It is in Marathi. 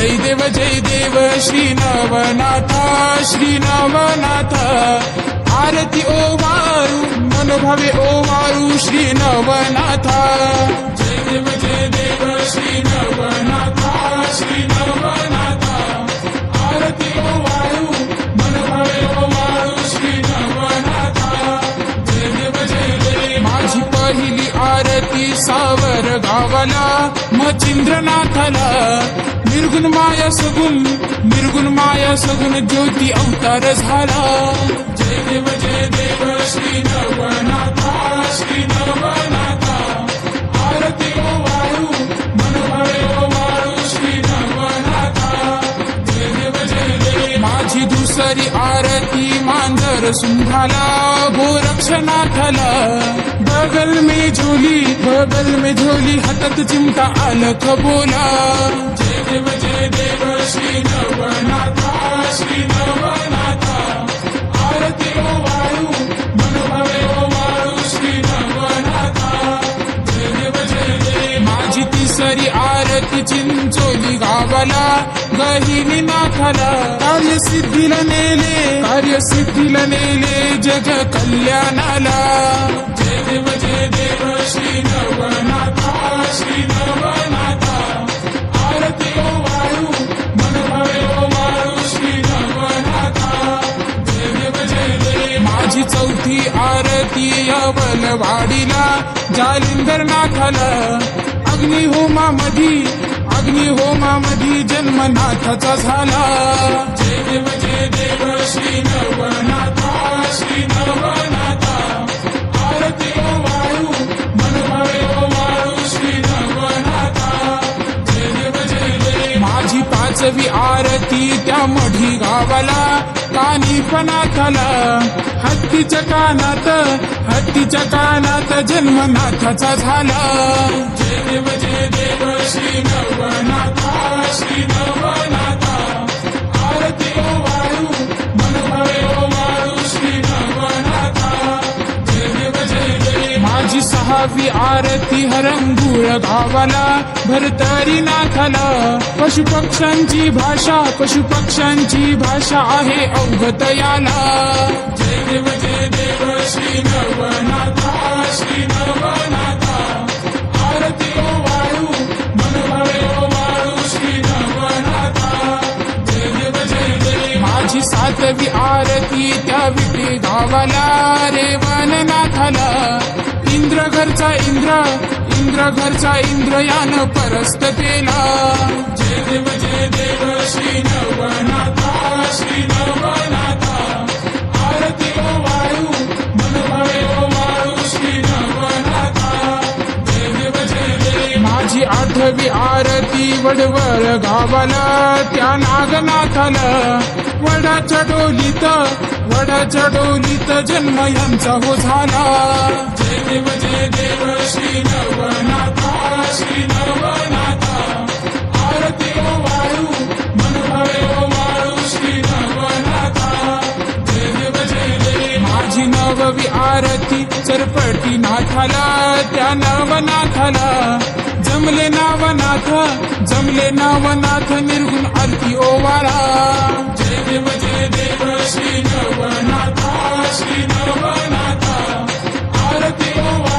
जय देव श्री नवनाथा श्री नवनाथ आरती ओवारू मनोभावे ओवारू श्री नवनाथा जय देव श्री नवनाथा श्री नवनाथा आरती ओवारू मनोभावे ओवारू श्री नवनाथा जय देव माझी पहिली आरती सावर गावाला मचिंद्रनाथाला निर्गुण माया सगुण ज्योती अवतार झाला जय देव श्री नवनाथा श्री नवनाथा आरती ओवाळू मनोभावे ओवाळू श्री नवनाथा जय देव माझी दुसरी आरती मांजर सुंभाला गोरक्षनाथाला बगल में झोली हातात चिमटा अलख बोला जय देव श्री नवनाथा श्री नवनाथा आरती ओवाळू मनोभावे ओवाळू श्री नवनाथा जय देव माझी तिसरी आरती चिंचोली गावाला गहिनी नाथाला कार्यसिद्धीला नेले जग कल्याणाला जय देव श्री नवनाथा श्री नवनाथा आरती ओवाळू मनोभावे ओवाळू श्री नवनाथा जय देव माझी चौथी आरती अवलवाडीला जालिंदरनाथाला अग्निहोमामधी जन्मनाथाचा झाला जय देव श्री नवनाथा श्री नवनाथा आरती ओवाळू मनोभावे ओवाळू श्री नवनाथा जय देव माझी पाचवी आरती त्या मढी गावाला कानिफनाथाला हत्तीच्या कानात जन्मनाथाचा झाला जय देव श्री नवनाथा श्री नवनाथा आरती ओवाळू मनोभावे ओवाळू श्री नवनाथा जय देव माझी सहावी आरती हरंगुळ गावाला भरतरी नाथाला पशुपक्ष्यांची भाषा आहे अवगत याला जय देव श्री नवनाथा श्री नवनाथा आरती ओवाळू मनोभावे ओवाळू श्री नवनाथा जय देव माझी सातवी आरती त्या विटे गावाला रेवणनाथाला इंद्र घरचा इंद्रयान परस्त केला जय देव श्री नवनाथा श्री नवनाथा आरती ओवाळू मनोभावे ओवाळू श्री नवनाथा जय देव माझी आठवी आरती वडवळ गावाला त्या नागनाथाला वडाच्या डोलीत जन्म यांचा हो झाला जय देव श्री नवनाथा श्री नवनाथा आरती ओवाळू मनोभावे ओवाळू श्री नवनाथा जय देव माझी नववी आरती चरपटी नाथाला त्या नवनाथाला जमले नावनाथ निर्गुण आरती ओवाळा जय देव श्री नवनाथा श्री नवनाथा आरती ओवाळू